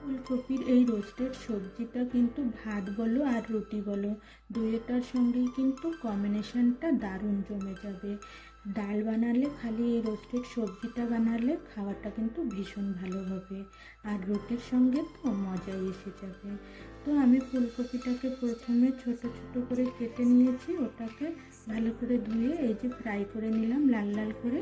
ফুলকপির এই রোস্টেড সবজিটা কিন্তু ভাত বলো আর রুটি বলো দুইটার সঙ্গেই কিন্তু কম্বিনেশনটা দারুণ জমে যাবে। ডাল বানালে খালি এই রোস্টেড সবজিটা বানালে খাওয়াটা কিন্তু ভীষণ ভালো হবে, আর রুটির সঙ্গে তো মজাই এসে যাবে। তো আমি ফুলকপিটাকে প্রথমে ছোট ছোট করে কেটে নিয়েছি, ওটাকে ভালো করে ধুয়ে এই যে ফ্রাই করে নিলাম লাল লাল করে।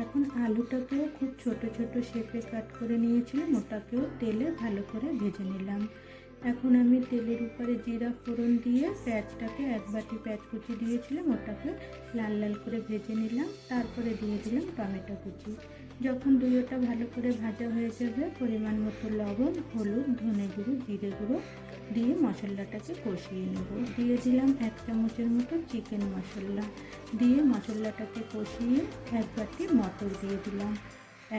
এখন আলুটাকেও খুব ছোট ছোট শেপে কাট করে নিয়েছিলাম, ওটাকেও তেলে ভালো করে ভেজে নিলাম। এখন আমি তেলের উপরে জিরা ফোড়ন দিয়ে পেঁয়াজটাকে এক বাটি পেঁয়াজ কুচি দিয়েছিলাম, ওটাকে লাল লাল করে ভেজে নিলাম। তারপরে দিয়ে দিলাম টমেটো কুচি। যখন দুইটা ভালো করে ভাজা হয়ে যাবে পরিমাণ মতো লবণ, হলুদ, ধনে গুঁড়ো, জিরে গুঁড়ো দিয়ে মশলাটাকে কষিয়ে নেব। দিয়ে দিলাম 1 চামচের মতো চিকেন মশলা, দিয়ে মশলাটাকে কষিয়ে এক বাটি মটর দিয়ে দিলাম।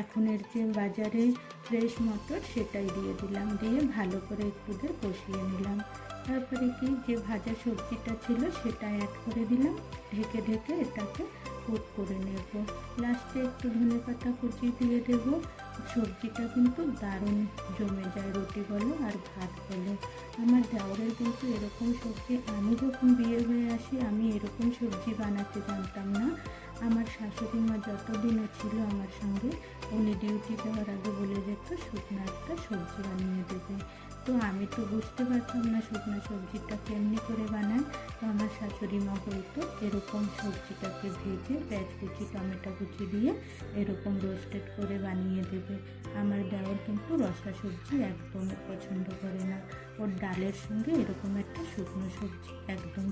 এখন এর যে বাজারে ফ্রেশ মটর সেটাই দিয়ে দিলাম, দিয়ে ভালো করে একটু কষিয়ে নিলাম। তারপরে কি যে ভাজা সবজিটা ছিল সেটা অ্যাড করে দিলাম, ঢেকে ঢেকে এটাকে কুক করে নেব। লাস্টে একটু ধনেপাতা কুচি দিয়ে দেব। সবজিটা কিন্তু দারুণ জমে যায় রুটি বলো আর ভাত বলো। আমার দেওরের কিন্তু এরকম সবজি, আমি যখন বিয়ে হয়ে আসি আমি এরকম সবজি বানাতে জানতাম না। আমার শাশুড়ি মা যতদিনও ছিল আমার সঙ্গে, উনি ডিউটি যাওয়ার আগে বলে যেত শুকনো একটা সবজি বানিয়ে দেবে। তো আমি তো বুঝতে পারতাম না শুকনো সবজিটা কেমনি করে বানায়। তো আমার শাশুড়ি মা বলতো এরকম সবজিটাকে ভেজে পেঁয়াজ কুচি টমেটো কুচি দিয়ে এরকম রোস্টেড করে বানিয়ে দেবে। আমার দেওর কিন্তু রসা সবজি একদমই পছন্দ করে না, ওর ডালের সঙ্গে এরকম একটা শুকনো সবজি একদম